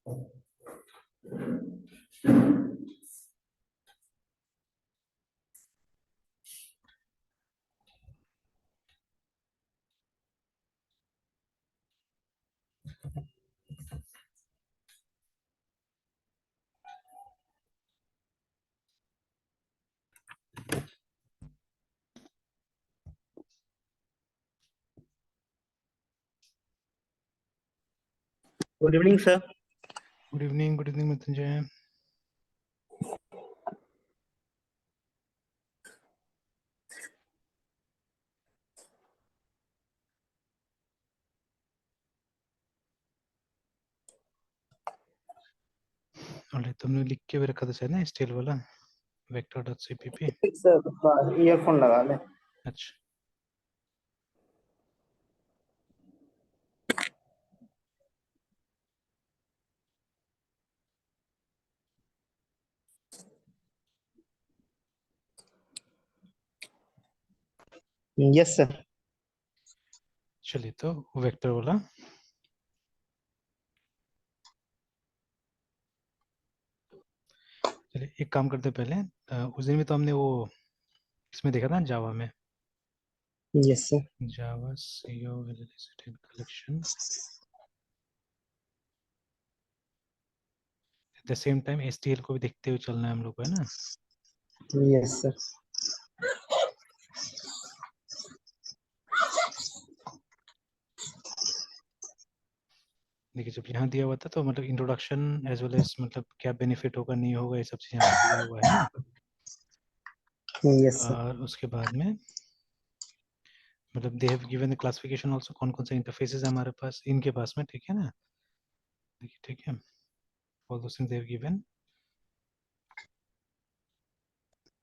Good evening sir. Good evening Mrityunjay. और तुमने लिख के भी रखा था शायद ना स्टाइल वाला vector.cpp। सर ईयरफोन लगा ले। अच्छा यस सर। चलिए तो वेक्टर वाला चलिए एक काम करते हैं पहले। उस दिन में तो हमने वो इसमें देखा था जावा में, yes sir. Java CO collection at the same time STL को भी देखते हुए चलना है हम लोग को, है ना। Yes sir. देखिए जब यहाँ दिया हुआ था तो मतलब इंट्रोडक्शन एज वेल एज मतलब क्या बेनिफिट होगा नहीं होगा ये सब चीज़ यहाँ पे दिया हुआ है ना। Yes sir. और उसके बाद में मतलब they have given the classification also, कौन कौन से इंटरफेसेस है हमारे पास इनके पास में, ठीक है ना। देखिए ठीक है, all those things they have given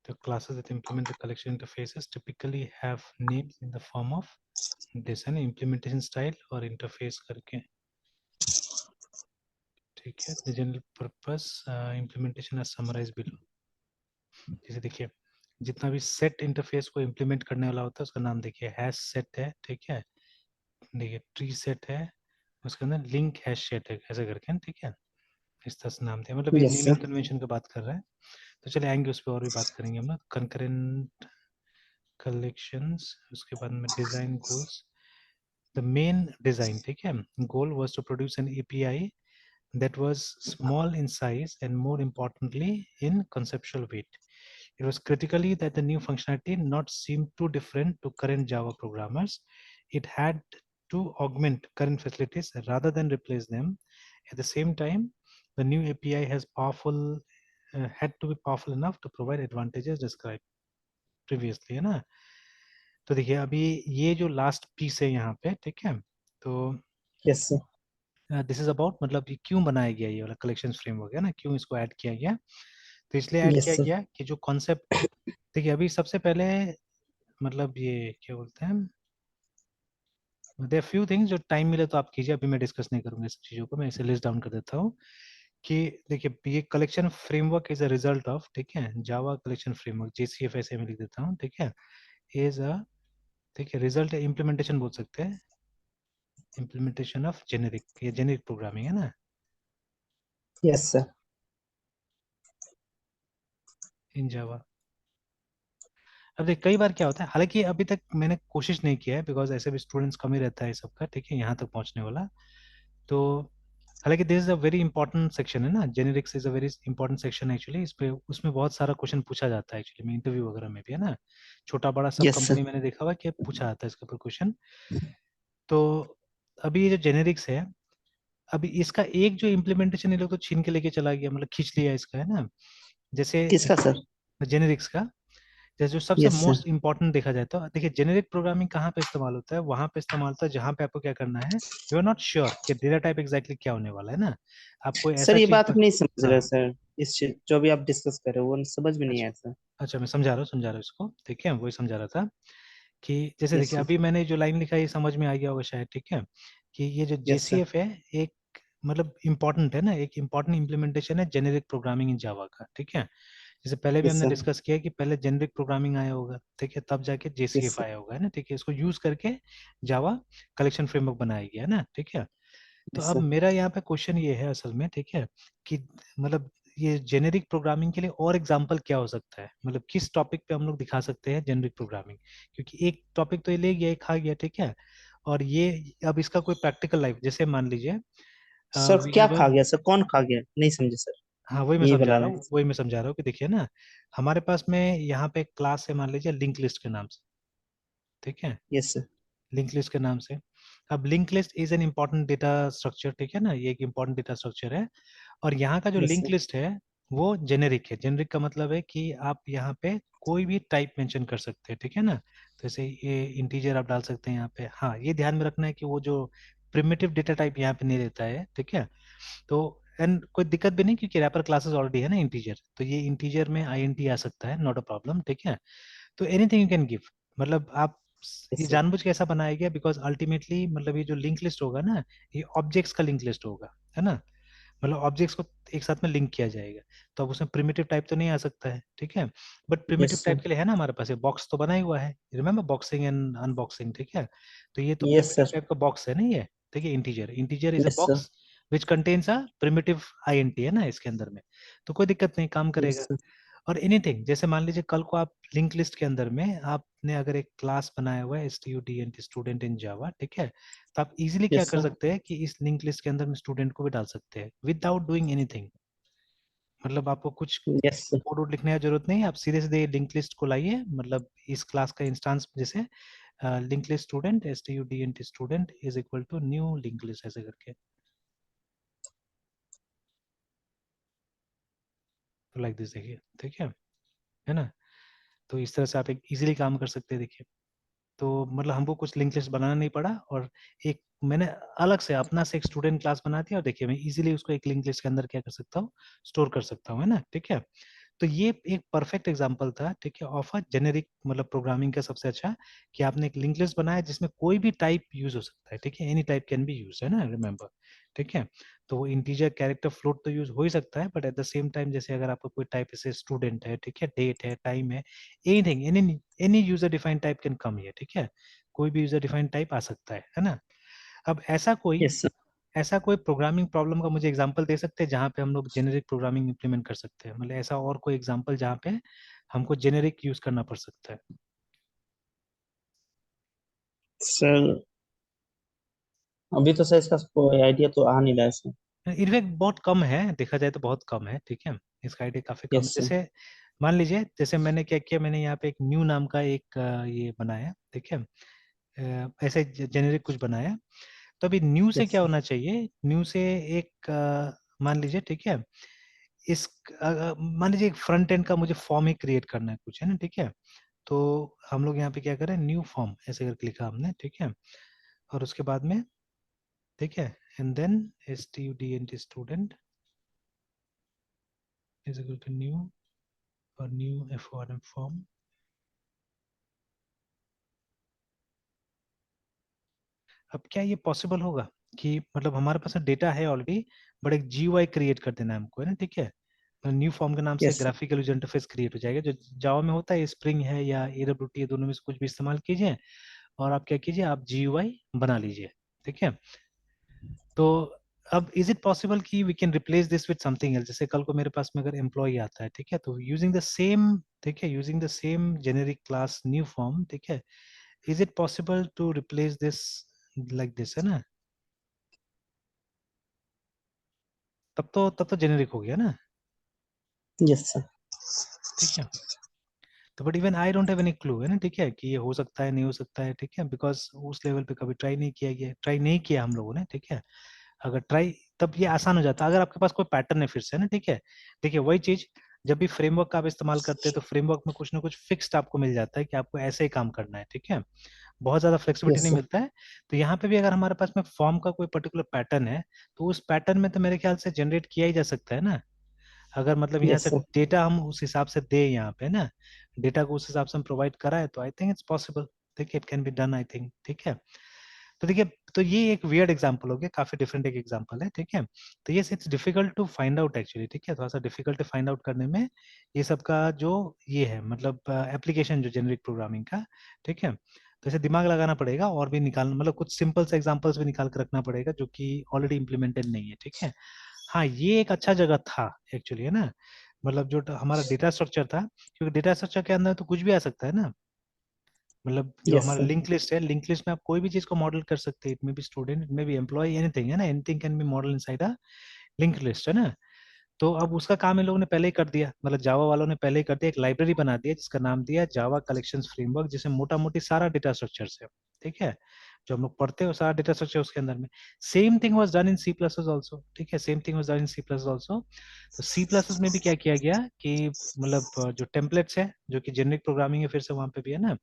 the classes that implement the collection interfaces typically have names in the form of this है ना, implementation style और interface करके, ठीक है। the general purpose implementation as summarized below। जैसे देखिए जितना भी सेट इंटरफेस को इम्प्लीमेंट करने वाला होता है उसका नाम देखिए हैश सेट है, ठीक है। देखिए ट्री सेट है, उसके अंदर लिंक हैश सेट है, ऐसे करके, ठीक है। इस तरह से नाम दिया, मतलब ये यस नेमिंग सर। कन्वेंशन की बात कर रहा है। तो चले आएंगे उस पर और भी बात करेंगे हम लोग। कंकरेंट कलेक्शंस, उसके बाद में design goals. The main design, ठीक है, goal was to produce an API that was small in size and more importantly in conceptual weight. It was critically that the new functionality not seem too different to current Java programmers. It had to augment current facilities rather than replace them. At the same time, the new API has had to be powerful enough to provide advantages described previously, है ना। तो देखिए अभी ये जो last piece है यहाँ पे, ठीक है, तो yes sir. This is about मतलब ये क्यों बनाया गया ये वाला कलेक्शन फ्रेमवर्क, है ना, क्यों इसको ऐड किया गया। तो इसलिए ऐड यस किया सर। गया कि जो कॉन्सेप्ट देखिए अभी सबसे पहले मतलब ये क्या बोलते हैं, देयर फ्यू थिंग्स जो टाइम मिले तो आप कीजिए, अभी मैं डिस्कस नहीं करूंगा इस चीज़ों को, मैं इसे लिस्ट डाउन कर देता हूँ कि देखिए ये collection framework is a result of, ठीक है, जावा कलेक्शन फ्रेमवर्क जेसीएफ ऐसे में लिख देता हूँ, ठीक है, इज अ, ठीक है, रिजल्ट इम्प्लीमेंटेशन बोल सकते हैं, इम्प्लीमेंटेशन ऑफ जेनेरिक, ये जेनेरिक प्रोग्रामिंग है ना यस सर। इन जावा। अब देख कई बार क्या होता है, हालांकि अभी तक मैंने कोशिश नहीं किया है बिकॉज ऐसे भी स्टूडेंट्स कम ही रहता है सबका, ठीक है, यहाँ तक पहुँचने वाला। तो हालांकि this is a very important section है ना, generics is a very important section actually, इस पे उसमें बहुत सारा क्वेश्चन पूछा जाता है एक्चुअली में, इंटरव्यू वगैरह में भी, है ना, छोटा बड़ा सब यस कंपनी सर। मैंने देखा हुआ कि पूछा जाता है इसके ऊपर क्वेश्चन। तो अभी ये जो जेनेरिक्स है, अभी इसका एक जो इम्प्लीमेंटेशन ये लोग तो छीन के लेके चला गया, मतलब खींच लिया इसका, है ना, जैसे किसका सर? जेनेरिक्स का। जैसे जो सबसे यस सर। मोस्ट इंपॉर्टेंट देखा जाए तो देखिए जेनेरिक प्रोग्रामिंग कहाँ पे इस्तेमाल होता है, वहां पे इस्तेमाल होता है जहां पे आपको क्या करना है, यू आर नॉट श्योर कि डेटा टाइप एग्जैक्टली क्या होने वाला है ना, आपको सर ऐसा ये चीज बात हम नहीं समझ हाँ रहे सर, इस जो भी आप डिस्कस कर रहे हो वो समझ में नहीं अच्छा आया सर। अच्छा मैं समझा रहा हूँ इसको, ठीक है, वही समझा रहा था कि जैसे यस देखिए सर। अभी मैंने जो लाइन लिखा है ये समझ में आ गया होगा शायद, ठीक है, कि ये जो यस सर। जेसीएफ है एक मतलब इम्पोर्टेंट है ना, एक इम्पोर्टेंट इम्प्लीमेंटेशन है जेनेरिक प्रोग्रामिंग इन जावा का, ठीक है। जैसे पहले भी यस हमने सर। डिस्कस किया है कि पहले जेनेरिक प्रोग्रामिंग आया होगा, ठीक है, तब जाके यस जेसीएफ सर। आया होगा, है ना, ठीक है, इसको यूज करके जावा कलेक्शन फ्रेमवर्क बनाया गया है ना, ठीक है। तो yes अब sir, मेरा यहाँ पे क्वेश्चन ये है असल में, ठीक है, कि मतलब ये जेनेरिक प्रोग्रामिंग के लिए और एग्जांपल क्या हो सकता है, मतलब किस टॉपिक पे हम लोग दिखा सकते हैं जेनेरिक प्रोग्रामिंग, क्योंकि एक टॉपिक तो ये ले गया, एक खा गया, ठीक है, और ये अब इसका कोई प्रैक्टिकल लाइफ, जैसे मान लीजिए सर वी क्या हैव अ, खा गया सर, कौन खा गया, नहीं समझे सर, हाँ वही मैं यही समझा बता रहा रहे हूँ, हैं। वही मैं समझा रहा हूँ कि देखिए ना, हमारे पास में यहाँ पे एक क्लास है, मान लीजिए लिंक लिस्ट के नाम से, ठीक है, यस सर, लिंक लिस्ट के नाम से। अब link list is an important data structure, ठीक है ना, ये एक इम्पॉर्टेंट डेटा स्ट्रक्चर है, और यहाँ का जो यस लिंक सर, लिस्ट है वो जेनेरिक है। जेनेरिक का मतलब है कि आप यहाँ पे कोई भी टाइप मेंशन कर सकते हैं, ठीक है ना, तो जैसे ये इंटीजर आप डाल सकते हैं यहाँ पे। हाँ, ये ध्यान में रखना है कि वो जो प्रिमिटिव डेटा टाइप यहाँ पे नहीं रहता है, ठीक है, तो एंड कोई दिक्कत भी नहीं, क्योंकि रैपर क्लासेस ऑलरेडी है ना इंटीजर, तो ये इंटीजर में आईएनटी आ सकता है, नॉट अ प्रॉब्लम, ठीक है। तो एनीथिंग यू कैन गिव, मतलब आप ये यस सर, जानबूझ के ऐसा बनाया गया बिकॉज अल्टीमेटली मतलब ये जो लिंक लिस्ट होगा ना, ये ऑब्जेक्ट्स का लिंक लिस्ट होगा, है ना, मतलब ऑब्जेक्ट्स को एक साथ में लिंक किया जाएगा, तो अब उसमें प्रिमिटिव टाइप तो नहीं आ सकता है, ठीक है, but yes primitive type sir, के लिए है ना हमारे पास ये बॉक्स तो बना ही हुआ है, रिमेम्बर बॉक्सिंग एंड अनबॉक्सिंग, ठीक है, तो ये तो यस प्रिमिटिव सर, टाइप का बॉक्स है ना ये, ठीक है, integer, integer is a yes sir, box which contains a primitive INT, है ना इसके अंदर में, तो कोई दिक्कत नहीं, काम यस करेगा। सर, और एनीथिंग, जैसे मान लीजिए कल को आप लिंक लिस्ट के अंदर में आपने अगर एक क्लास बनाया हुआ है स्टूडेंट स्टूडेंट इन जावा, ठीक है, तो आप इजीली क्या यस कर सर, सकते हैं कि इस लिंक लिस्ट के अंदर में स्टूडेंट को भी डाल सकते हैं विदाउट डूइंग एनीथिंग, मतलब आपको कुछ यस सर, कोड वोड लिखने की जरूरत नहीं है, आप सीधे सीधे लिंक लिस्ट को लाइए, मतलब इस क्लास का इंस्टेंस, जैसे link list student student student is equal to new link list, ऐसे करके, तो लाइक दिस, देखिए, ठीक है ना, तो इस तरह से आप एक इजीली काम कर सकते हैं, देखिए, तो मतलब हमको कुछ लिंक लिस्ट बनाना नहीं पड़ा, और एक मैंने अलग से अपना से एक स्टूडेंट क्लास बना दिया, और देखिए मैं इजीली उसको एक लिंक लिस्ट के अंदर क्या कर सकता हूँ, स्टोर कर सकता हूँ, है ना, ठीक है। तो ये एक परफेक्ट एग्जांपल था, ठीक है, ऑफ अ जेनेरिक, मतलब प्रोग्रामिंग का सबसे अच्छा, कि आपने एक लिंक लिस्ट बनाया जिसमें कोई भी टाइप यूज हो सकता है, ठीक है, any type can be use, है ना, रिमेंबर, ठीक है, तो वो इंटीजर, कैरेक्टर, फ्लोट तो यूज हो ही सकता है, but at the same time जैसे अगर आपका कोई टाइप जैसे स्टूडेंट है, ठीक है, डेट है, टाइम है, anything, any any user defined type can come here, ठीक है, कोई भी यूजर डिफाइंड टाइप आ सकता है ना। अब यस सर, ऐसा कोई प्रोग्रामिंग प्रॉब्लम का मुझे एग्जांपल दे सकते हैं जहाँ पे हम लोग जेनेरिक प्रोग्रामिंग इंप्लीमेंट कर सकते हैं, मतलब ऐसा और कोई एग्जांपल जहाँ पे हमको जेनेरिक यूज करना पड़ सकता सर अभी तो सर इसका कोई आइडिया तो आ नहीं रहा है सर। है, इनफैक्ट बहुत कम है, देखा जाए तो बहुत कम है, ठीक है, इसका आइडिया काफी कम है। यस सर, जैसे मान लीजिए, जैसे मैंने क्या किया, मैंने यहाँ पे एक न्यू नाम का एक ये बनाया, ठीक है, ऐसे जेनेरिक कुछ बनाया, तो अभी न्यू से यस क्या सर, होना चाहिए, न्यू से एक मान लीजिए, ठीक है, इस मान लीजिए एक फ्रंट एंड का मुझे फॉर्म ही क्रिएट करना है कुछ, है ना, ठीक है, तो हम लोग यहाँ पे क्या करें, न्यू फॉर्म ऐसे करके लिखा हमने, ठीक है, और उसके बाद में, ठीक है, and then student student is equal to new, और न्यू एफओआरएम फॉर्म। अब क्या ये पॉसिबल होगा कि मतलब हमारे पास डेटा है ऑलरेडी, बट एक जीयूआई क्रिएट कर देना है हमको, है ना, ठीक है, न्यू फॉर्म के नाम से yes sir, graphical user interface create हो जाएगा, जो जावा में होता है, स्प्रिंग है या एडब्ल्यूटी है, दोनों में से कुछ भी इस्तेमाल कीजिए, और आप क्या कीजिए, आप जीयूआई बना लीजिए, ठीक है। तो अब इज इट पॉसिबल कि we can replace this with something else, जैसे कल को मेरे पास में अगर एम्प्लॉय आता है, ठीक है, तो यूजिंग द सेम, ठीक है, using the same generic class new form, ठीक है, is it possible to replace this like this, है ना, तब तो जेनेरिक हो गया ना, यस सर, ठीक है। तो but even I don't have any clue, है ना, ठीक है, कि ये हो सकता है, नहीं हो सकता है, ठीक है, बिकॉज उस लेवल पे कभी ट्राई नहीं किया गया, ट्राई नहीं किया हम लोगों ने, ठीक है, अगर ट्राई, तब ये आसान हो जाता है अगर आपके पास कोई पैटर्न है फिर से, है ना, ठीक है। देखिए वही चीज, जब भी फ्रेमवर्क का आप इस्तेमाल करते हैं तो फ्रेमवर्क में कुछ ना कुछ फिक्स्ड आपको मिल जाता है कि आपको ऐसे ही काम करना है, ठीक है, बहुत ज्यादा फ्लेक्सिबिलिटी यस नहीं सर, मिलता है। तो यहाँ पे भी अगर हमारे पास में फॉर्म का कोई पर्टिकुलर पैटर्न है, तो उस पैटर्न में तो मेरे ख्याल से जनरेट किया ही जा सकता है ना, अगर मतलब यहाँ यस से सर, डेटा हम उस हिसाब से दे यहाँ पे ना, डेटा को उस हिसाब से हम प्रोवाइड कराए, तो आई थिंक इट्स पॉसिबल, देखिए it can be done, I think, ठीक है। तो देखिए, तो ये एक वियर्ड एग्जांपल हो गया, काफी डिफरेंट एक एग्जांपल है, ठीक है। तो ये it's difficult to find out actually, ठीक है, थोड़ा सा डिफिकल्ट फाइंड आउट करने में, ये सब का जो ये है मतलब एप्लीकेशन जो जेनरिक प्रोग्रामिंग का, ठीक है। तो ऐसे दिमाग लगाना पड़ेगा और भी निकालना, मतलब कुछ सिंपल से एग्जांपल्स भी निकाल कर रखना पड़ेगा जो कि ऑलरेडी इम्प्लीमेंटेड नहीं है, ठीक है। हाँ, ये एक अच्छा जगह था एक्चुअली, है ना, मतलब जो हमारा डेटा स्ट्रक्चर था, क्योंकि डेटा स्ट्रक्चर के अंदर तो कुछ भी आ सकता है ना, मतलब जो Yes, हमारा sir. लिंक लिस्ट है, लिंक लिस्ट में आप कोई भी चीज को मॉडल कर सकते हैं, it may be student, it may be employee, anything, है ना, anything can be model inside a link list, है ना। तो अब उसका काम इन लोगों ने पहले ही कर दिया, मतलब जावा वालों ने पहले ही कर दिया, एक लाइब्रेरी बना दिया जिसका नाम दिया जावा कलेक्शंस फ्रेमवर्क, जिसे मोटा मोटी सारा डेटा स्ट्रक्चर है, ठीक है, जो हम लोग पढ़ते हैं वो सारा डेटा स्ट्रक्चर उसके अंदर में। Same thing was done in C plus also, ठीक है, same thing was done in C plus also. तो सी प्लस में भी क्या किया गया कि मतलब जो टेम्पलेट्स है, जो कि जेनरिक प्रोग्रामिंग है, फिर से वहां पे भी है ना,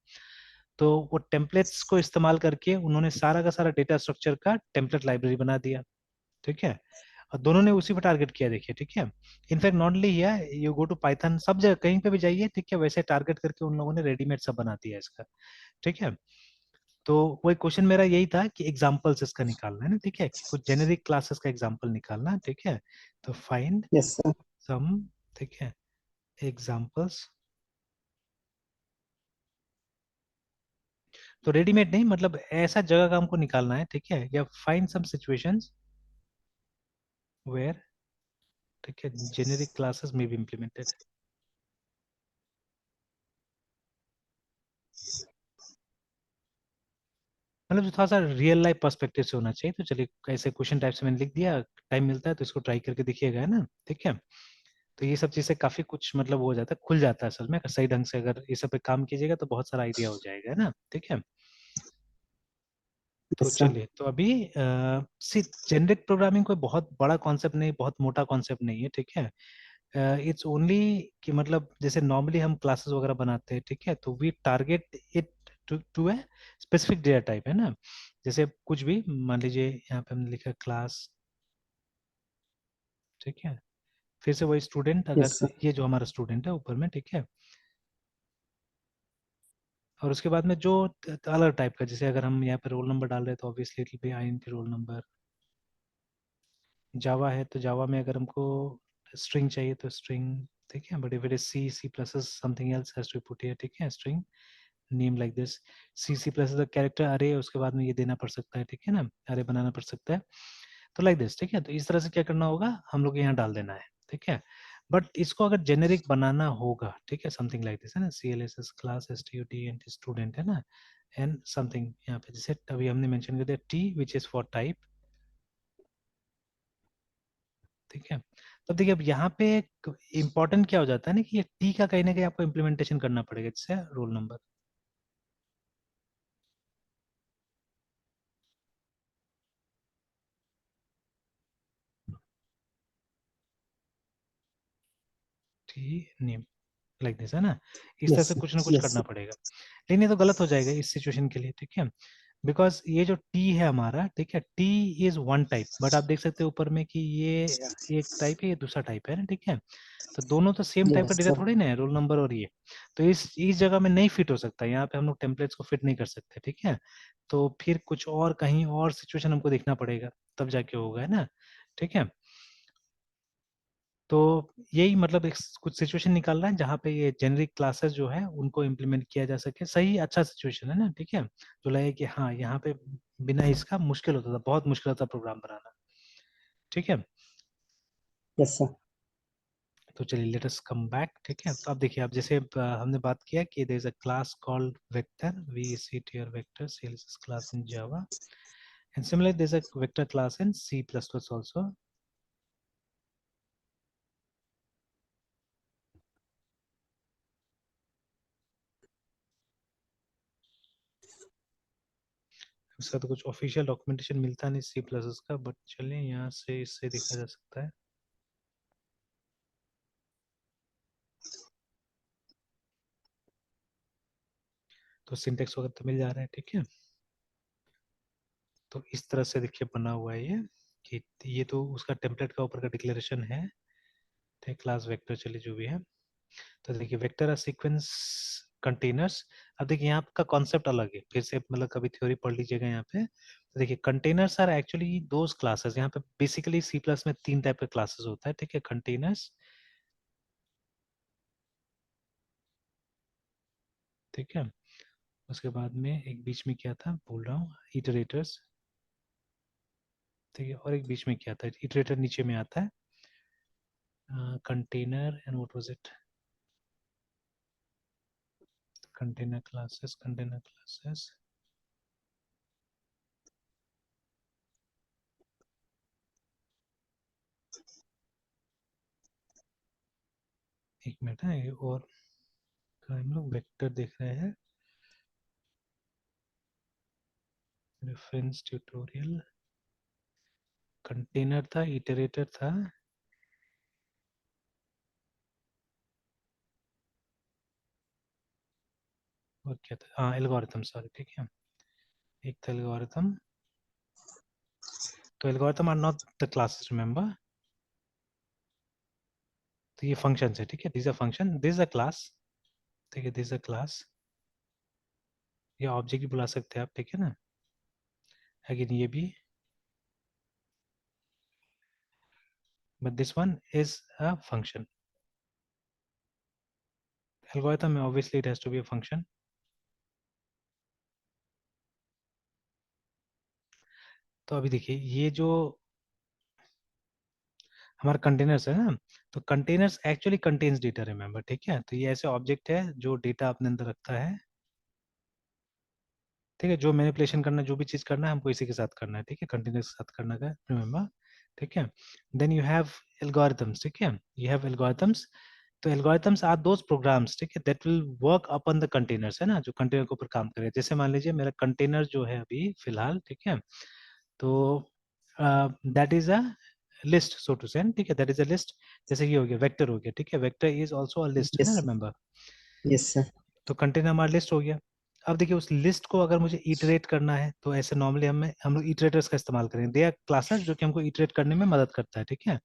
तो वो टेम्पलेट्स को इस्तेमाल करके उन्होंने सारा का सारा डेटा स्ट्रक्चर का टेम्पलेट लाइब्रेरी बना दिया, ठीक है, और दोनों ने उसी पे टारगेट किया, देखिए, ठीक है। In fact not only here, you go to Python, सब जगह कहीं पे भी जाइए, ठीक है, वैसे टारगेट करके उन लोगों ने रेडीमेड सब बना दिया इसका, ठीक है। तो वही क्वेश्चन मेरा यही था कि एग्जांपल्स इसका निकालना है ना, ठीक है, कि कुछ जेनेरिक क्लासेस का एग्जांपल निकालना, ठीक है। तो फाइंड Yes, sir. सम, ठीक है, एग्जांपल्स। तो रेडीमेड नहीं, मतलब ऐसा जगह का हमको निकालना है, ठीक है, या फाइंड सम सिचुएशंस वेयर, ठीक है, जेनेरिक क्लासेस में बी इम्प्लीमेंटेड, मतलब जो थोड़ा सा रियल लाइफ पर्सपेक्टिव से होना चाहिए। तो चलिए, ऐसे क्वेश्चन टाइप से मैंने लिख दिया, टाइम मिलता है तो इसको ट्राई करके देखिएगा, है ना, ठीक है। तो ये सब चीजें काफी कुछ मतलब हो जाता है, खुल जाता है असल में, अगर सही ढंग से अगर ये सब पे काम कीजिएगा तो बहुत सारा आइडिया हो जाएगा, है ना, ठीक है। तो Yes, sir. चलिए, तो अभी सी जेनरिक प्रोग्रामिंग कोई बहुत बड़ा कॉन्सेप्ट नहीं, बहुत मोटा कॉन्सेप्ट नहीं है, ठीक है। इट्स ओनली कि मतलब जैसे नॉर्मली हम क्लासेस वगैरह बनाते हैं, ठीक है, तो we target it to a specific data type, है ना। जैसे कुछ भी मान लीजिए, यहाँ पे हमने लिखा क्लास, ठीक है, फिर से वही स्टूडेंट, अगर Yes, sir. ये जो हमारा स्टूडेंट है ऊपर में, ठीक है, और उसके बाद में जो अलग टाइप का, जैसे अगर हम यहाँ पे रोल नंबर डाल रहे हैं तो obviously it will be INT roll number. Java है तो जावा में अगर हमको स्ट्रिंग चाहिए तो स्ट्रिंग, ठीक है, but if it is C, C plus something else has to put here, ठीक है, string name like this. C plus character array, उसके बाद में ये देना पड़ सकता है, ठीक है ना, अरे बनाना पड़ सकता है, तो लाइक दिस, ठीक है। तो इस तरह से क्या करना होगा, हम लोग यहाँ डाल देना है, ठीक है। बट इसको अगर जेनेरिक बनाना होगा, ठीक है, समथिंग लाइक दिस, है ना, C L S S class S T U T N T student, है ना, एंड समथिंग यहाँ पे जैसे अभी हमने मेंशन कर दिया T which is for type, ठीक है। तो देखिए, अब यहाँ पे इम्पोर्टेंट क्या हो जाता है ना, कि ये टी का कहीं ना कहीं आपको इम्प्लीमेंटेशन करना पड़ेगा, जैसे roll number, T name like this, है ना, इस तरह Yes, से sir. कुछ ना कुछ Yes, करना sir. पड़ेगा। लेकिन ये तो गलत हो जाएगा इस सिचुएशन के लिए, ठीक है, बिकॉज ये जो टी है हमारा, ठीक है, T is one type, but आप देख सकते हैं ऊपर में कि ये एक टाइप है, ये दूसरा टाइप है ना, ठीक है। तो दोनों तो सेम टाइप का Yes, डेटा sir. थोड़ी ना है, रोल नंबर और ये, तो इस जगह में नहीं फिट हो सकता, यहाँ पे हम लोग टेम्पलेट्स को फिट नहीं कर सकते, ठीक है। तो फिर कुछ और कहीं और सिचुएशन हमको देखना पड़ेगा, तब जाके होगा, है ना, ठीक है। तो यही मतलब एक कुछ सिचुएशन निकालना है जहाँ पे ये जेनरिक क्लासेस जो है उनको इम्प्लीमेंट किया जा सके, सही अच्छा सिचुएशन है ना, ठीक है, जो लगे कि हाँ यहाँ पे बिना इसका मुश्किल होता था, बहुत मुश्किल होता प्रोग्राम बनाना, ठीक है। Yes, sir. तो चलिए, लेट अस कम बैक, ठीक है। तो अब देखिए, अब जैसे हमने बात किया कि there is a class called vector, V C T R vector, CLSS class in Java, and similarly there is a vector class in C plus plus also. इसका तो कुछ ऑफिशियल डॉक्यूमेंटेशन मिलता नहीं सी प्लस का, but चलिए यहाँ से इससे देखा जा सकता है। तो सिंटेक्स वगैरह तो मिल जा रहा है, ठीक है। तो इस तरह से देखिए बना हुआ है ये, कि ये तो उसका टेम्पलेट का ऊपर का डिक्लेरेशन है, ठीक, क्लास वेक्टर, चलिए जो भी है। तो देखिए, वेक्टर आर सीक्वेंस कंटेनर्स। अब देखिए, यहाँ का कॉन्सेप्ट अलग है, फिर से मतलब कभी थ्योरी पढ़ लीजिएगा यहाँ पे। तो देखिए, containers are actually those classes, यहाँ पे बेसिकली सी प्लस में तीन टाइप के क्लासेस होता है, ठीक है, कंटेनर्स, ठीक है, उसके बाद में एक बीच में क्या था बोल रहा हूँ, इटरेटर्स, ठीक है, और एक बीच में क्या था, इटरेटर नीचे में आता है, container and what was it, container classes, एक मिनट है, ये और हम लोग वेक्टर देख रहे हैं, रेफरेंस ट्यूटोरियल, कंटेनर था, इटरेटर था, और क्या था, हाँ एल्गोरिथम, सॉरी, ठीक है, एक था एल्गोरिथम, तो algorithm are not the classes, remember, तो ये फंक्शन है, ठीक है, this a function, this a class, ठीक है, दिस अ क्लास, ये ऑब्जेक्ट भी बुला सकते हैं आप, ठीक है ना, अगेन ये भी, but this one is a function, algorithm obviously it has to be a function, तो अभी देखिए ये जो हमारा कंटेनर्स है ना, तो containers actually contains data, remember, ठीक है, तो ये ऐसे ऑब्जेक्ट है जो डेटा अपने अंदर रखता है, ठीक है, जो मैनिपुलेशन करना है, जो भी चीज करना है हमको इसी के साथ करना है, ठीक है, कंटेनर्स के साथ करना है, रिमेंबर, ठीक है, देन यू हैव एल्गोरिथम्स, ठीक है, यू हैव एल्गोरिथम्स, तो एल्गोरिथम्स आर दोज प्रोग्राम्स, ठीक है, that will work upon the containers, है ना, जो कंटेनर के ऊपर काम करे, जैसे मान लीजिए मेरा कंटेनर जो है अभी फिलहाल, ठीक है, तो that is a list, so to say, ठीक है, दैट इज अ लिस्ट, जैसे ये हो गया वेक्टर हो गया, ठीक है, vector is also a list, है ना, Yes, sir. Remember, Yes, sir. तो कंटेनर हमारा लिस्ट हो गया, अब देखिए उस लिस्ट को अगर मुझे इटरेट करना है, तो ऐसे नॉर्मली हम लोग इटरेटर्स का इस्तेमाल करेंगे, दे आर क्लासेस जो कि हमको इटरेट करने में मदद करता है, ठीक है,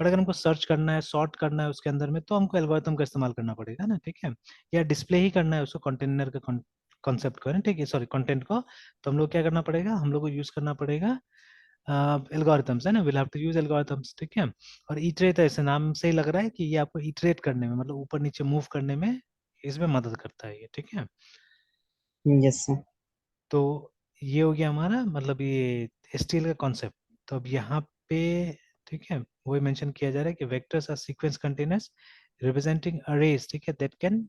बट अगर हमको सर्च करना है, सॉर्ट करना है उसके अंदर में, तो हमको एल्गोरिथम का इस्तेमाल करना पड़ेगा ना, ठीक है, या डिस्प्ले ही करना है उसको, कंटेनर का कॉन्सेप्ट को, ठीक है, सॉरी कंटेंट को, तो हम लोग क्या करना पड़ेगा, हम लोग को यूज करना पड़ेगा एल्गोरिथम्स, है ना, will have to use algorithms, ठीक है, और इटरेट ऐसे नाम से ही लग रहा है कि ये आपको इटरेट करने में, मतलब ऊपर नीचे मूव करने में इसमें मदद करता है ये, ठीक है, Yes, sir. तो ये हो गया हमारा, मतलब ये एसटीएल का कॉन्सेप्ट, तो अब यहाँ पे, ठीक है, वही मेंशन किया जा रहा है कि vectors are sequence containers representing arrays, ठीक है, that can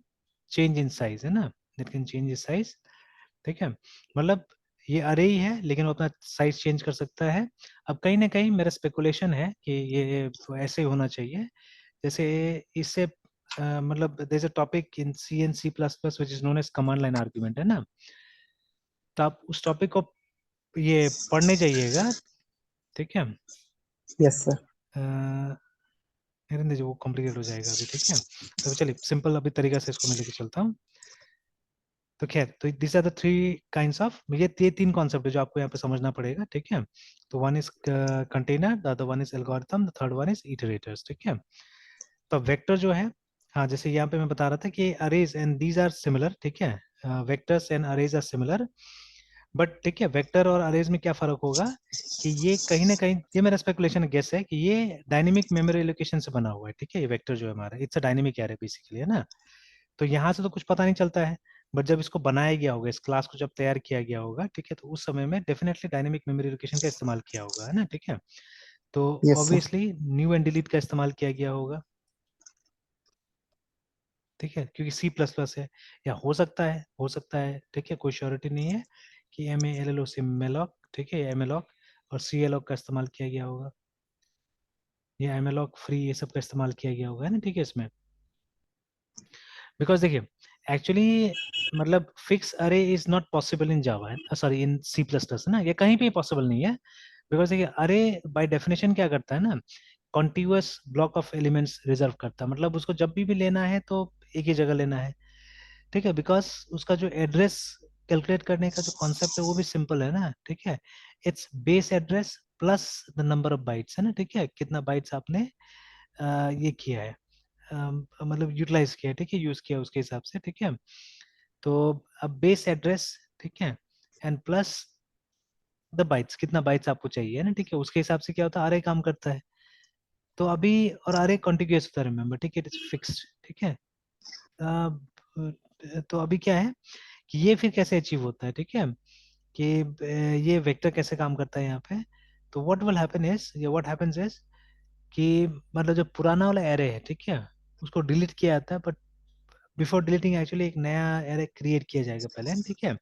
change in size, है ना, that can change in size, ठीक है, मतलब ये अरे ही है लेकिन वो अपना साइज चेंज कर सकता है, अब कहीं ना कहीं मेरा स्पेकुलेशन है कि ये ऐसे ही होना चाहिए, जैसे इससे मतलब there is a topic in C and C plus plus which is known as command line argument, है ना, तो आप उस टॉपिक को ये पढ़ने जाइएगा, ठीक है, Yes, sir. नहीं वो कॉम्प्लिकेट हो जाएगा अभी, ठीक है, तो चलिए सिंपल अभी तरीका से इसको मैं लेके चलता हूँ, तो खैर, तो this are the three kinds of, ये तीन कॉन्सेप्ट है जो आपको यहाँ पे समझना पड़ेगा, ठीक है, तो one is container, the other one is algorithm, the third one is iterators, ठीक है, तो वेक्टर जो है, हाँ जैसे यहाँ पे मैं बता रहा था कि arrays and these are similar, ठीक है, vectors and arrays are similar, but ठीक है, वेक्टर और अरेज में क्या फर्क होगा, कि ये कहीं ना कहीं, ये मेरा स्पेकुलेशन गेस है कि ये डायनेमिक मेमोरी एलोकेशन से बना हुआ है, ठीक है, ये वेक्टर जो है हमारा, it's a dynamic array basically, है ना, तो यहाँ से तो कुछ पता नहीं चलता है, बट जब इसको बनाया गया होगा, इस क्लास को जब तैयार किया गया होगा, ठीक है, तो उस समय में डेफिनेटली डायनेमिक मेमोरी एलोकेशन का इस्तेमाल किया होगा, है ना, ठीक है, तो Yes, sir. Obviously new and delete का इस्तेमाल किया गया होगा, ठीक है, क्योंकि सी प्लस प्लस है, या हो सकता है, ठीक है, कोई श्योरिटी नहीं है कि M A L L O से मेलॉक, ठीक है, एमएलॉक और सी एलॉक का इस्तेमाल किया गया होगा, या एमएलॉक फ्री ये सब का इस्तेमाल किया गया होगा, है ना, ठीक है, इसमें बिकॉज देखिए एक्चुअली, मतलब fix array is not possible in Java, sorry in C plus plus, है ना, ये कहीं पे पॉसिबल नहीं है, बिकॉज देखिए अरे बाय डेफिनेशन क्या करता है ना, contiguous block of elements reserve करता है, मतलब उसको जब भी लेना है तो एक ही जगह लेना है, ठीक है, बिकॉज उसका जो एड्रेस कैलकुलेट करने का जो कॉन्सेप्ट है वो भी सिंपल है ना, ठीक है, it's base address plus the number of bytes, है ना, ठीक है, कितना बाइट्स आपने ये किया है, मतलब यूटिलाइज किया है, ठीक है, यूज किया उसके हिसाब से, ठीक है, तो अब बेस एड्रेस, ठीक है, एंड प्लस द बाइट्स, कितना बाइट्स आपको चाहिए, ना, ठीक है, उसके हिसाब से क्या होता है, अरे काम करता है, तो अभी और अरे कॉन्टिग्यूअस होता है, रिमेंबर, ठीक है, इट इज फिक्स्ड, ठीक है, तो अभी क्या है कि ये फिर कैसे अचीव होता है, ठीक है, कि ये वेक्टर कैसे काम करता है यहाँ पे। तो व्हाट विल हैपन इज, ये व्हाट हैपेंस इज कि मतलब जो पुराना वाला एरे है, ठीक है, उसको डिलीट किया जाता है, बट बिफोर डिलीटिंग एक्चुअली एक नया एरे क्रिएट किया जाएगा पहले, ठीक है।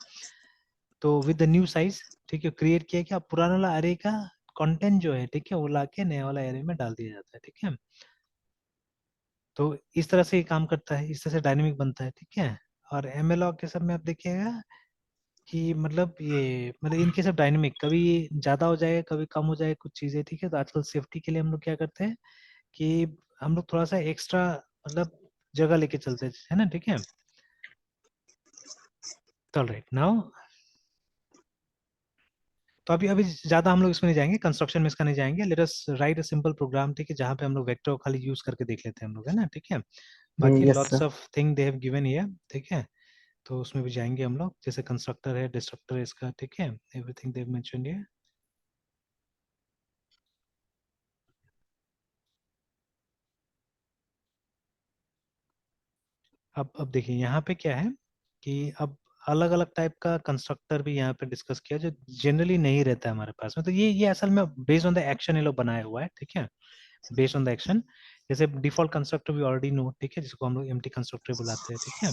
तो विद द न्यू साइज, ठीक है, क्रिएट किया क्या पुराना वाला एरे का कंटेंट जो है, ठीक है, वो लाके नया वाला एरे में डाल दिया जाता है, ठीक है। तो इस तरह से ये काम करता है, इस तरह से डायनेमिक बनता है, ठीक है। और एमएलओ के सब में आप देखिएगा कि मतलब ये मतलब इनके सब डायनेमिक, कभी ज्यादा हो जाएगा कभी कम हो जाएगा कुछ चीजें, ठीक है। तो आजकल सेफ्टी के लिए हम लोग क्या करते हैं कि हम लोग थोड़ा सा एक्स्ट्रा मतलब जगह लेके चलते हैं, है ना, ठीक है। चल राइट नाउ, तो अभी अभी ज्यादा हम लोग इसमें नहीं जाएंगे, कंस्ट्रक्शन में इसका नहीं जाएंगे। Let us write a simple program, ठीक है, जहाँ पे हम लोग वेक्टर को खाली यूज करके देख लेते हैं हम लोग, है ना, ठीक है। बाकी yes lots sir. Of thing they have given here, ठीक है। तो उसमें भी जाएंगे हम लोग, जैसे कंस्ट्रक्टर है, डिस्ट्रक्टर है इसका, ठीक है, everything they have mentioned here. अब देखिए यहाँ पे क्या है कि अब अलग अलग टाइप का कंस्ट्रक्टर भी यहाँ पे डिस्कस किया जो जनरली नहीं रहता है हमारे पास में। तो ये असल में बेस्ड ऑन द एक्शन ये लोग बनाया हुआ है, ठीक है, बेस्ड ऑन द एक्शन। जैसे डिफॉल्ट कंस्ट्रक्टर भी ऑलरेडी नो, ठीक है, जिसको हम लोग एम्प्टी कंस्ट्रक्टर बुलाते हैं, ठीक है।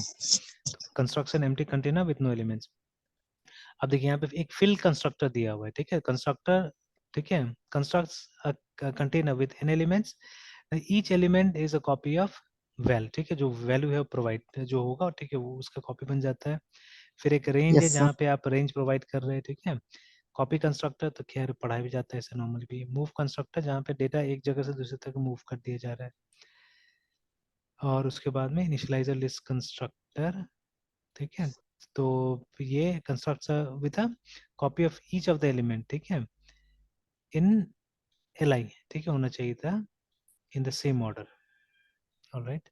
तो construction empty container with no elements. अब देखिए यहाँ पे एक फिल कंस्ट्रक्टर दिया हुआ है, ठीक है, कंस्ट्रक्टर, ठीक है, constructs container with n elements, each element is a copy of val, ठीक है, जो वैल्यू है प्रोवाइड जो होगा, ठीक है, वो उसका कॉपी बन जाता है। फिर एक रेंज है यस सर। जहाँ पे आप रेंज प्रोवाइड कर रहे हैं, ठीक है। कॉपी कंस्ट्रक्टर तो खैर पढ़ा भी जाता है ऐसे नॉर्मली भी। मूव कंस्ट्रक्टर जहाँ पे डेटा एक जगह से दूसरी तक मूव कर दिया जा रहा है। और उसके बाद में इनिशियलाइजर लिस्ट कंस्ट्रक्टर, ठीक है। तो ये construct with a copy of each of the element, ठीक है, इन एल आई, ठीक है, होना चाहिए था in the same order. Alright,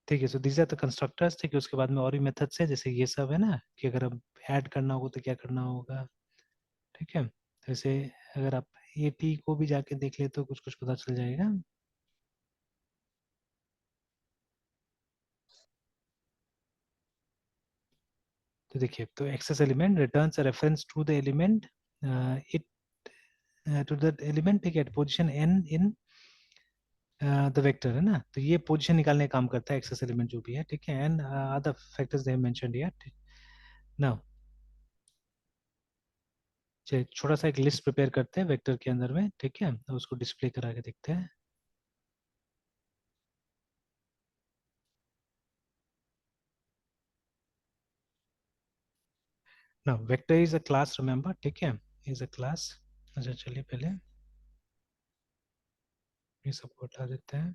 ठीक है। So these are the constructors, ठीक है। उसके बाद में और भी मेथड्स है, जैसे ये सब है ना, कि अगर अब ऐड करना होगा तो क्या करना होगा, ठीक है। जैसे अगर आप ए टी को भी जाके देख ले तो कुछ कुछ पता चल जाएगा। तो देखिए, तो access element returns a reference to the element, it to the element, ठीक है, position n in the vector, है ना। तो ये पोजीशन निकालने का काम करता है एक्सेस एलिमेंट जो भी है, ठीक है। And other factors they have mentioned here. Now चलिए छोटा सा एक लिस्ट प्रिपेयर करते हैं वेक्टर के अंदर में, ठीक है, तो उसको डिस्प्ले करा के देखते हैं। Now vector is a class, remember, ठीक है, इज अ क्लास। अच्छा चलिए पहले ये सबको हटा देते हैं।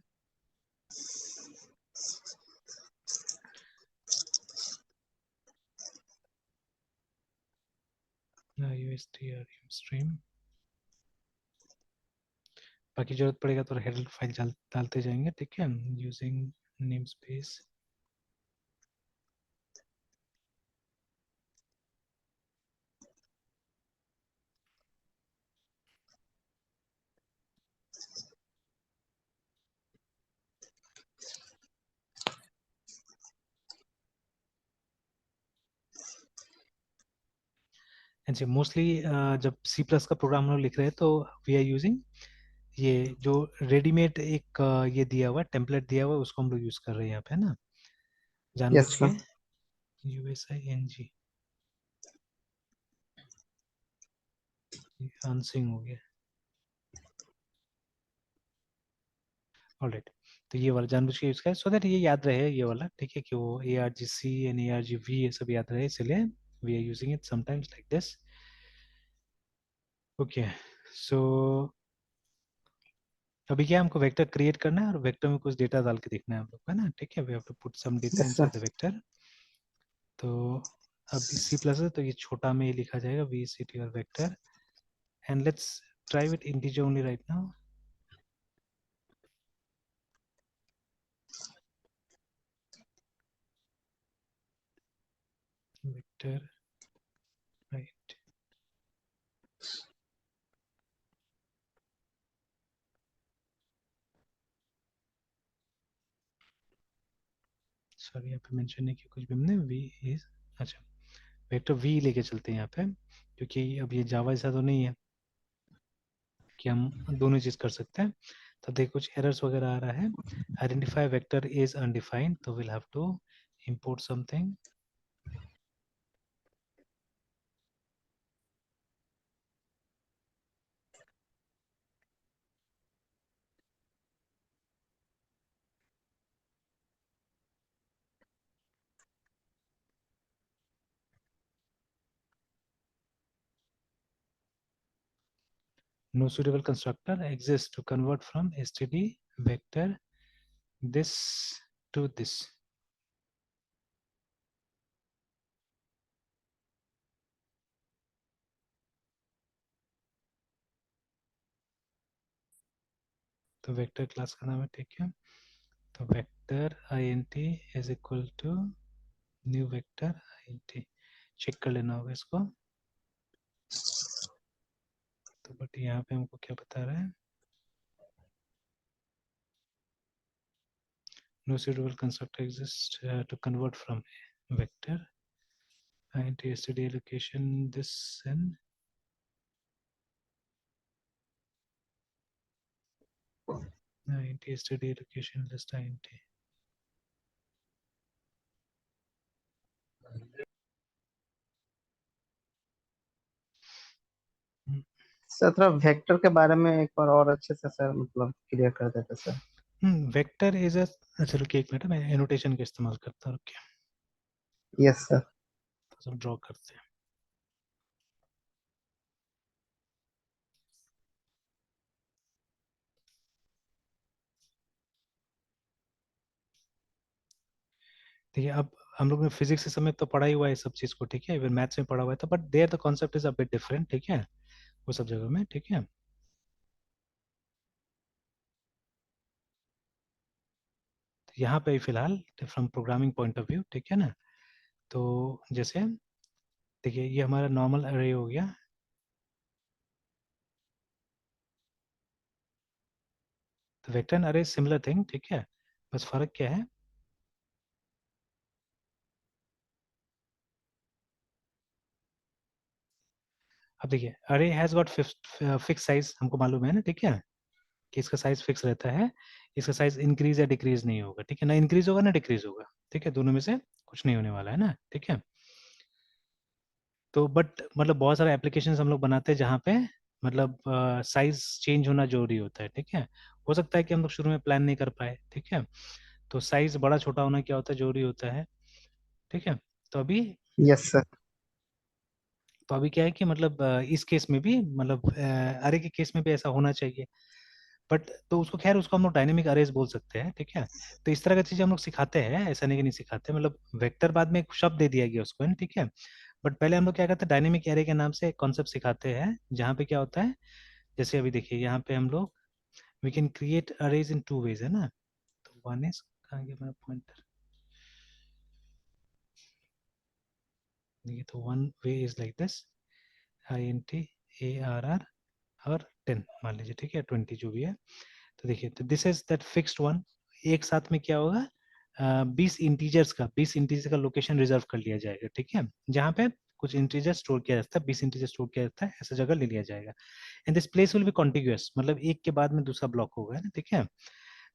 स्ट्रीम, बाकी जरूरत पड़ेगा तो हेडर फाइल डालते जाएंगे, ठीक है, यूजिंग नेम स्पेस। जी मोस्टली जब सी प्लस का प्रोग्राम हम लोग लिख रहे हैं तो वी आर यूजिंग ये जो रेडीमेड एक ये दिया हुआ है, टेम्पलेट दिया हुआ है, उसको हम लोग यूज कर रहे हैं यहाँ पे, है ना, जानबूझ यस के। सर। USING आंसिंग हो गया। ऑलराइट, तो ये वाला जानबूझ के यूज करें सो दैट ये याद रहे ये वाला, ठीक है, कि वो ARGC एंड ARGV ये सब याद रहे, इसलिए we are using it sometimes like this. Okay, so अभी क्या हमको वेक्टर क्रिएट करना है और वेक्टर में कुछ डेटा डाल के देखना है हम लोग, है ना, ठीक है। We have to put some data yes sir. Inside the vector. तो अब सी प्लस है तो ये छोटा में ये लिखा जाएगा VCT और vector, and let's try with integer only right now. Vector, right. Sorry यहाँ पे मेंशन नहीं किया कुछ भी हमने, v इज, अच्छा वेक्टर v लेके चलते हैं यहाँ पे, क्योंकि अब ये जावा ऐसा तो नहीं है कि हम दोनों चीज कर सकते हैं। तो देखो कुछ एरर्स वगैरह आ रहा है, आइडेंटिफाई वेक्टर इज अनडिफाइंड, तो will have to import something. No suitable constructor exists to convert from std vector this to this. तो वेक्टर क्लास का नाम है, ठीक है। तो vector int is equal to new vector int, check कर लेना होगा इसको। तो बट यहाँ पे हमको क्या बता रहा है, no suitable constructor exists to convert from vector int std location this and int std location list int। Sir थोड़ा वेक्टर के बारे में एक बार और अच्छे से सर मतलब क्लियर कर देते सर। वेक्टर इज अ, चलो एक मिनट मैं एनोटेशन का इस्तेमाल करता हूँ, okay? Yes sir. तो सब ड्रॉ करते हैं। देखिए अब हम लोग ने फिजिक्स के समय तो पढ़ा ही हुआ है सब चीज को, ठीक है, इवन मैथ्स में पढ़ा हुआ था, but there the concept is a bit different, ठीक है, वो सब जगह में, ठीक है। तो यहाँ पे फिलहाल from programming point of view, ठीक है ना, तो जैसे देखिए ये हमारा नॉर्मल अरे हो गया, तो वेक्टर एंड अरे सिमिलर थिंग, ठीक है, बस फर्क क्या है, अब देखिए अरे हैज गॉट फिक्स साइज, हमको मालूम है ना, ठीक है, कि इसका साइज फिक्स रहता है, इसका साइज इंक्रीज या डिक्रीज नहीं होगा, ठीक है, ना इंक्रीज होगा ना डिक्रीज होगा, ठीक है, दोनों में से कुछ नहीं होने वाला है ना, ठीक है। तो बट मतलब बहुत सारे एप्लीकेशंस हम लोग बनाते हैं जहाँ पे मतलब साइज चेंज होना जरूरी होता है, ठीक है, हो सकता है कि हम लोग शुरू में प्लान नहीं कर पाए, ठीक है, तो साइज बड़ा छोटा होना क्या होता है, जरूरी होता है, ठीक है। तो अभी यस सर। क्या है कि मतलब इस केस में भी मतलब अरे के केस में भी ऐसा होना चाहिए, बट तो उसको खैर उसको हम लोग डायनेमिक अरेज बोल सकते हैं, ठीक है। तो इस तरह की चीजें हम लोग सिखाते हैं, ऐसा नहीं कि नहीं सिखाते, मतलब वेक्टर बाद में एक शब्द दे दिया गया उसको, है ना, ठीक है, बट पहले हम लोग क्या करते हैं, डायनेमिक एरे के नाम से एक कॉन्सेप्ट सिखाते हैं, जहाँ पे क्या होता है, जैसे अभी देखिए यहाँ पे हम लोग we can create arrays in two ways, है ना, तो वन इज, कहाँ गया मेरा पॉइंटर, देखिए तो one way is like this, INT ARR और 10 मान लीजिए, ठीक है, 20 जो भी है, तो देखिए तो this is that fixed one, एक साथ में क्या होगा, 20 इंटीजर्स का लोकेशन रिजर्व कर लिया जाएगा, ठीक है, जहाँ पे कुछ इंटीजर स्टोर किया जाता है, 20 इंटीजर स्टोर किया जाता है, ऐसा जगह ले लिया जाएगा, and this place will be contiguous, मतलब एक के बाद में दूसरा ब्लॉक होगा, है ना, ठीक है।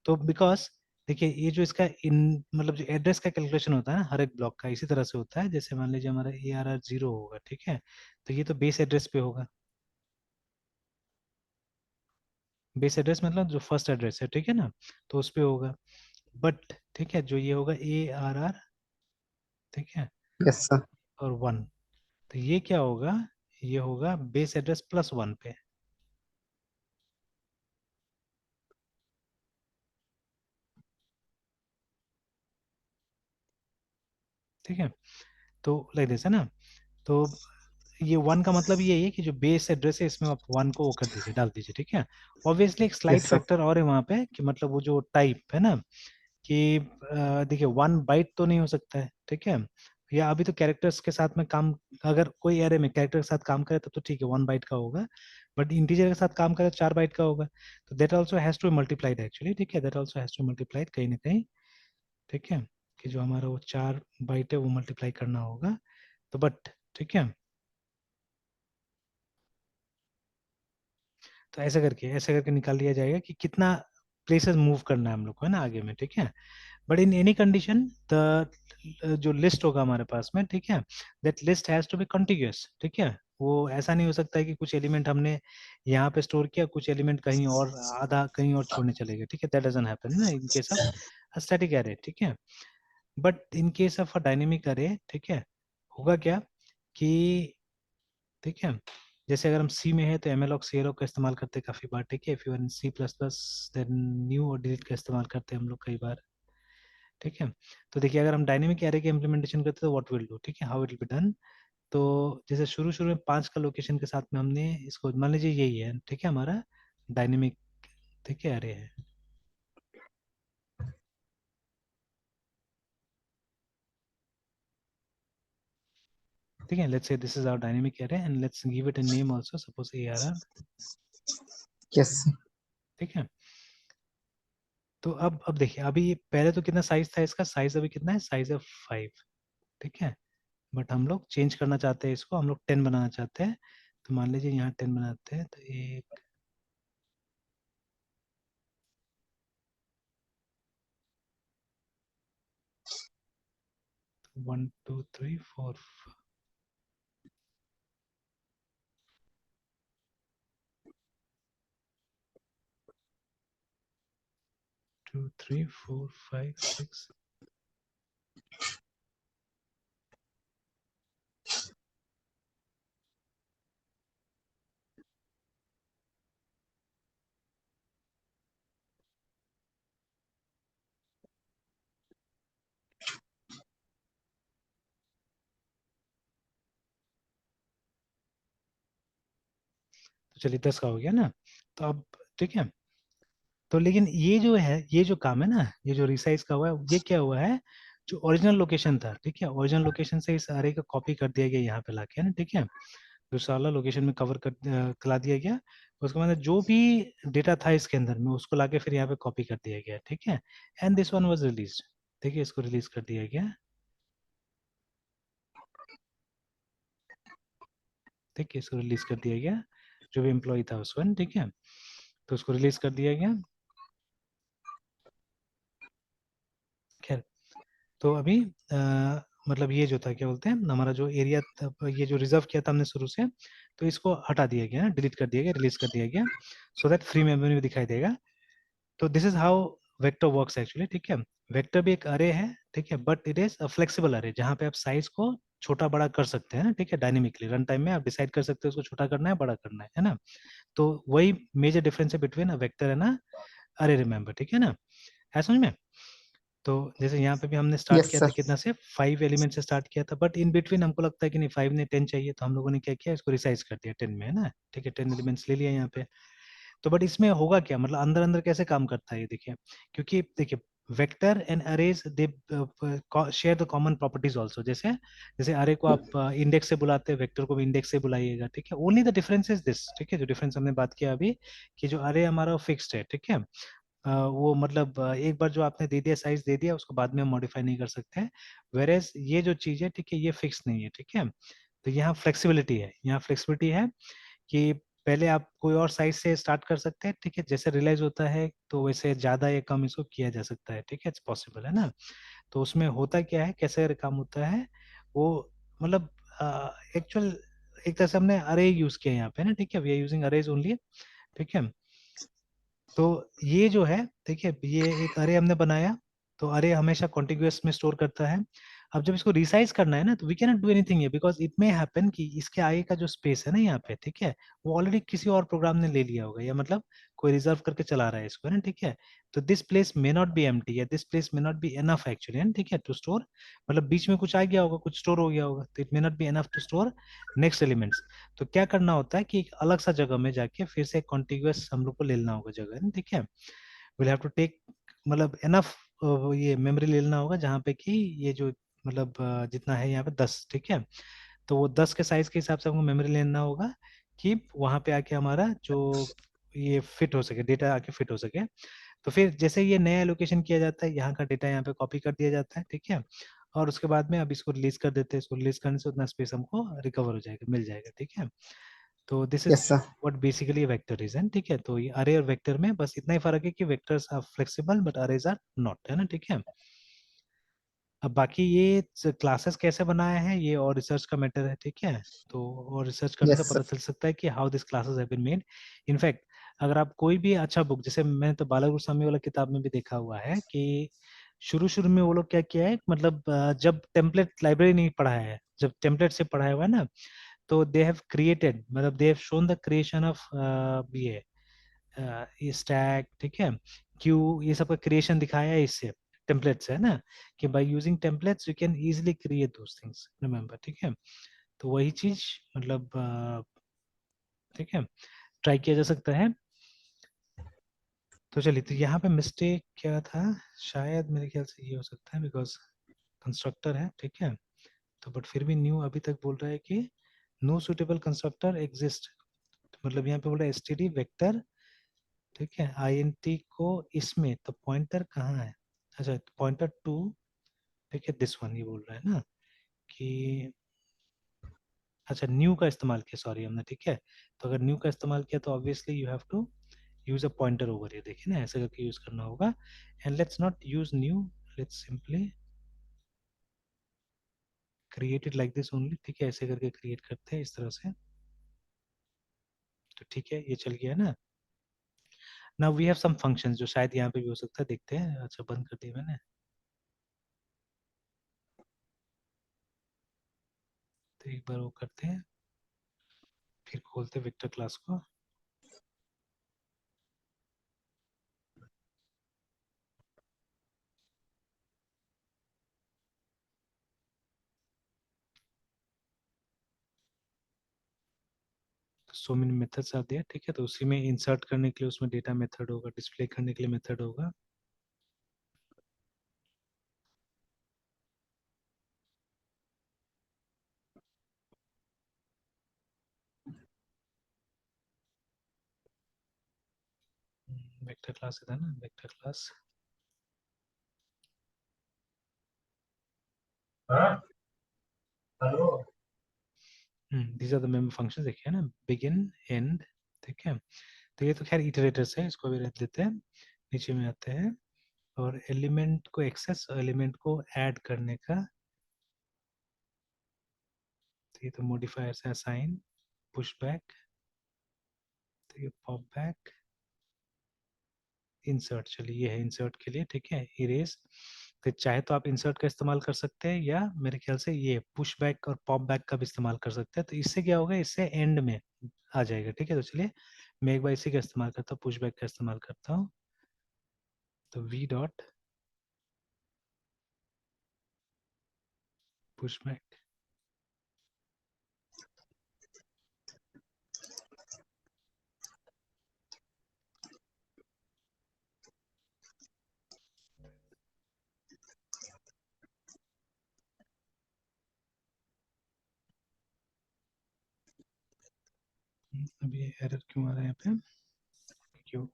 तो बिकॉज देखिए ये जो इसका इन मतलब जो एड्रेस का कैलकुलेशन होता है ना हर एक ब्लॉक का, इसी तरह से होता है, जैसे मान लीजिए हमारा ARR 0 होगा, ठीक है, तो ये तो बेस एड्रेस पे होगा, बेस एड्रेस मतलब जो फर्स्ट एड्रेस है, ठीक है ना, तो उस पे होगा, बट ठीक है जो ये होगा ARR, ठीक है, यस सर। और 1, तो ये क्या होगा, ये होगा बेस एड्रेस +1 पे, ठीक है, तो लाइक दिस है ना, तो ये 1 का मतलब ये है कि जो बेस एड्रेस है इसमें आप 1 को वो कर दीजिए, डाल दीजिए, ठीक है। ऑब्वियसली एक स्लाइड यस सर। फैक्टर और है वहाँ पे कि मतलब वो जो टाइप है ना, कि देखिए 1 बाइट तो नहीं हो सकता है, ठीक है, या अभी तो कैरेक्टर्स के साथ में काम, अगर कोई एरे में कैरेक्टर के साथ काम करे तब तो ठीक है 1 बाइट का होगा, बट इंटीजर के साथ काम करे तो 4 बाइट का होगा, तो that also has two multiplied actually, ठीक है, that also has two multiplied कहीं ना कहीं, ठीक है। कि जो हमारा वो 4 बाइट है वो मल्टीप्लाई करना होगा, तो बट ठीक है, तो ऐसे करके निकाल लिया जाएगा कि कितना प्लेसेस मूव करना है हम लोग को, है ना, आगे में, ठीक है। But in any condition the जो लिस्ट होगा हमारे पास में, ठीक है, that list has to be contiguous, ठीक है। वो ऐसा नहीं हो सकता है कि कुछ एलिमेंट हमने यहाँ पे स्टोर किया, कुछ एलिमेंट कहीं और, आधा कहीं और छोड़ने चले गए, ठीक है, दैट डजंट हैपन ना in case of static array, ठीक है। But in case of a dynamic अरे, ठीक है, होगा क्या कि, ठीक है, जैसे अगर हम सी में है तो एमएलऑक सीएलओक का इस्तेमाल करते हैं काफी बार, ठीक है। If you are in C plus plus then new और डिलीट का इस्तेमाल करते हैं हम लोग कई बार, ठीक है। तो देखिए अगर हम डायनेमिक एरे के इम्प्लीमेंटेशन करते हैं तो व्हाट विल डू, ठीक है, how it will be done. तो जैसे शुरू शुरू में 5 का लोकेशन के साथ में हमने इसको मान लीजिए यही है, ठीक है, हमारा डायनेमिक, ठीक है, एरे है, ठीक है। Let's say this is our dynamic array and let's give it a name also, suppose ARR, yes. ठीक है। तो अब देखिए, अभी ये पहले तो कितना साइज था इसका, साइज अभी कितना है, साइज है 5, ठीक है। बट हम लोग चेंज करना चाहते हैं इसको, हम लोग 10 बनाना चाहते हैं। तो मान लीजिए यहाँ 10 बनाते हैं, तो एक 1 2 3 4 2 3 4 5 6, तो चलिए 10 का हो गया ना। तो अब ठीक है, तो लेकिन ये जो है, ये जो काम है ना, ये जो रिसाइज का हुआ है, ये क्या हुआ है, जो ओरिजिनल लोकेशन था, ठीक है, ओरिजिनल लोकेशन से इस अरे का कॉपी कर दिया गया यहाँ पे लाके, है ना, ठीक है। जो साला लोकेशन में कवर कर कला दिया गया, उसके बाद जो भी डेटा था इसके अंदर में उसको लाके फिर यहाँ पे कॉपी कर दिया गया, ठीक है। And this one was release, ठीक है, इसको रिलीज कर दिया गया, ठीक है, इसको रिलीज कर दिया गया, जो भी एम्प्लॉय था उस वन, ठीक है, तो उसको रिलीज कर दिया गया। खैर, तो अभी मतलब ये जो था, क्या बोलते हैं, हमारा जो एरिया, ये जो रिजर्व किया था हमने शुरू से, तो इसको हटा दिया गया, डिलीट कर दिया गया, रिलीज कर दिया गया, सो दैट फ्री मेमोरी में दिखाई देगा। तो this is how vector works actually, ठीक है। वेक्टर भी एक अरे है, ठीक है, but it is a flexible अरे, जहाँ पे आप साइज को छोटा बड़ा कर सकते हैं ना, ठीक है, डायनेमिकली रन टाइम में आप डिसाइड कर सकते हो उसको छोटा करना है, बड़ा करना है ना। तो वही मेजर डिफरेंस है बिटवीन अ वेक्टर एंड अ अरे, रिमेंबर, ठीक है ना, है समझ में। तो जैसे यहाँ पे भी हमने स्टार्ट यस किया था सर। कितना से, 5 एलिमेंट से स्टार्ट किया था, बट इन बिटवीन हमको लगता है कि नहीं 5 ने 10 चाहिए, तो हम लोगों ने क्या किया, इसको रिसाइज कर दिया 10 में, है ना, ठीक है, 10 एलिमेंट्स ले लिया यहाँ पे। तो बट इसमें होगा क्या, मतलब अंदर अंदर कैसे काम करता है ये देखिए, क्योंकि देखिए vector and arrays they share the common properties also, जैसे जैसे अरे को आप इंडेक्स से बुलाते हैं, वेक्टर को भी इंडेक्स से बुलाइएगा, ठीक है। Only the difference is this, ठीक है, जो डिफरेंस हमने बात किया अभी, कि जो अरे हमारा फिक्स्ड है, ठीक है, वो मतलब एक बार जो आपने दे दिया, साइज दे दिया, उसको बाद में हम मॉडिफाई नहीं कर सकते हैं। वेरेज ये जो चीज है, ठीक है, ये फिक्स नहीं है, ठीक है। तो यहाँ फ्लेक्सिबिलिटी है, यहाँ फ्लेक्सिबिलिटी है कि पहले आप कोई और साइज से स्टार्ट कर सकते हैं, ठीक है, जैसे रियलाइज होता है तो वैसे ज्यादा या कम इसको किया जा सकता है, ठीक है, इट्स पॉसिबल, है ना। तो उसमें होता क्या है, कैसे काम होता है वो, मतलब एक्चुअल एक तरह से हमने अरे यूज किया यहाँ पे ना, ठीक है, we are using arrays only, ठीक है। तो ये जो है, देखिए ये एक अरे हमने बनाया, तो अरे हमेशा कॉन्टिग्यूअस में स्टोर करता है। अब जब इसको रिसाइज करना है ना, तो we can not do anything, because it may happen कि इसके आगे का जो स्पेस है ना यहाँ पे, ठीक है, वो ऑलरेडी किसी और प्रोग्राम ने ले लिया होगा, या मतलब कोई रिजर्व करके चला रहा है इसको, है ना, ठीक है। तो this place may not be empty, या this place may not be enough actually, है ना, ठीक है, टू स्टोर, मतलब बीच में कुछ आ गया होगा, कुछ स्टोर हो गया होगा, तो it may not be enough to store next elements. तो क्या करना होता है कि एक अलग सा जगह में जाके फिर से कॉन्टिग्यूअस हम लोग को ले लेना होगा जगह, है ना, ठीक है। विल हैव टू टेक, मतलब एनफ ये मेमोरी ले लेना होगा, जहाँ पे कि ये जो मतलब जितना है यहाँ पे 10, ठीक है। तो वो 10 के साइज के हिसाब से हमको मेमोरी लेना होगा, कि वहां पे आके हमारा जो ये फिट हो सके, डेटा आके फिट हो सके। तो फिर जैसे ये नया एलोकेशन किया जाता है, यहाँ का डेटा यहाँ पे कॉपी कर दिया जाता है, ठीक है, और उसके बाद में अब इसको रिलीज कर देते हैं, इसको रिलीज करने से उतना स्पेस हमको रिकवर हो जाएगा, मिल जाएगा, ठीक है। तो this is yes sir. What basically vector is, and ठीक है, तो ये अरे और वेक्टर में बस इतना ही फर्क है कि vectors are flexible but arrays are not, है ना, ठीक है। अब बाकी ये क्लासेस कैसे बनाए हैं ये और रिसर्च का मैटर है, ठीक है। तो और रिसर्च करने से यस पता सर। चल सकता है कि how this classes have been made. In fact अगर आप कोई भी अच्छा बुक, जैसे मैंने तो बालागुरस्वामी वाला किताब में भी देखा हुआ है कि शुरू शुरू में वो लोग क्या किया है, मतलब जब टेम्पलेट लाइब्रेरी नहीं पढ़ाया है, जब टेम्पलेट से पढ़ाया हुआ है ना, तो दे हैव क्रिएटेड, मतलब they have shown the creation of ये स्टैक, ठीक है, क्यू, ये सब का क्रिएशन दिखाया है इससे, टेम्पलेट्स है ना, कि by using templates you can easily create those things, remember, ठीक है। तो वही चीज मतलब ठीक है, ट्राई किया जा सकता है। तो चलिए, तो यहाँ पे मिस्टेक क्या था, शायद मेरे ख्याल से ये हो सकता है बिकॉज कंस्ट्रक्टर है, ठीक है, तो बट फिर भी न्यू अभी तक बोल रहा है कि नो सुटेबल कंस्ट्रक्टर एग्जिस्ट, मतलब यहाँ पे बोल रहा है एसटीडी वेक्टर, ठीक है, आईएनटी को इसमें, तो पॉइंटर कहाँ है, अच्छा पॉइंटर टू, ठीक है, दिस वन ये बोल रहा है ना कि अच्छा न्यू का इस्तेमाल किया, सॉरी हमने, ठीक है। तो अगर न्यू का इस्तेमाल किया तो obviously you have to use a pointer over, ये देखिए ना, ऐसे करके यूज करना होगा, and let's not use new, let's simply create it like this only, ठीक है, ऐसे करके क्रिएट करते हैं इस तरह से, तो ठीक है, ये चल गया ना। Now we have some functions जो शायद यहाँ पे भी हो सकता है, देखते हैं, अच्छा बंद कर दिया मैंने, तो एक बार वो करते हैं, फिर खोलते हैं वेक्टर क्लास को। सो मेनी मेथड्स आते हैं, ठीक है, तो उसी में इंसर्ट करने के लिए उसमें डेटा मेथड होगा, डिस्प्ले करने के लिए मेथड होगा। वेक्टर क्लास है ना, vector class, these are the member functions, देखिए ना, बिगिन एंड, ठीक है। तो ये तो खैर इटरेटर्स है, इसको भी रख देते हैं, नीचे में आते हैं, और एलिमेंट को एक्सेस और एलिमेंट को ऐड करने का, तो ये तो मॉडिफायर्स है, असाइन, पुश बैक, तो ये पॉप बैक, इंसर्ट, चलिए ये है इंसर्ट के लिए, ठीक है, इरेज, तो चाहे तो आप इंसर्ट का इस्तेमाल कर सकते हैं, या मेरे ख्याल से ये पुश बैक और पॉप बैक का भी इस्तेमाल कर सकते हैं, तो इससे क्या होगा, इससे एंड में आ जाएगा, ठीक है। तो चलिए मैं एक बार इसी का इस्तेमाल करता हूँ, पुश बैक का इस्तेमाल करता हूँ, तो वी डॉट पुश बैक, अभी एरर क्यों आ रहा है यहाँ पे, क्यों,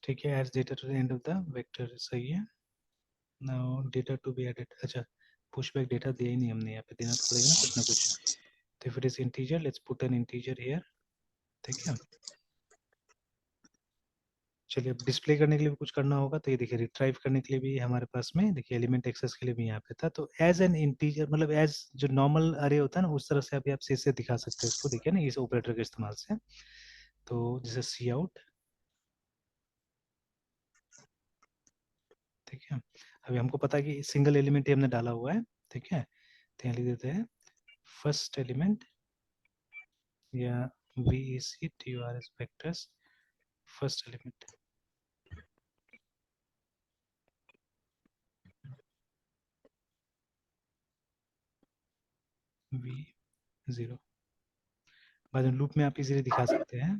ठीक है, adds data to the end of the vector, सही है। Now data to be added, अच्छा पुश बैक डेटा दिया ही नहीं हमने, यहाँ पे देना तो पड़ेगा ना कुछ ना कुछ, तो if it is integer let's put an integer here, ठीक है। चलिए अब डिस्प्ले करने के लिए भी कुछ करना होगा, तो ये देखिए रिट्राइव करने के लिए भी हमारे पास में, देखिए एलिमेंट एक्सेस के लिए भी यहाँ पे था, तो एज एन इंटीजर, मतलब एज जो नॉर्मल अरे होता है ना, उस तरह से अभी आप से दिखा सकते हैं उसको, देखिए ना इस ऑपरेटर के इस्तेमाल से, तो जैसे सी आउट, ठीक है। अभी हमको पता है कि सिंगल एलिमेंट ही हमने डाला हुआ है, ठीक है, तो यहाँ लिख देते हैं फर्स्ट एलिमेंट, या V E C T U R S vectors, first element v zero, बाद में लूप में आप इजीली दिखा सकते हैं,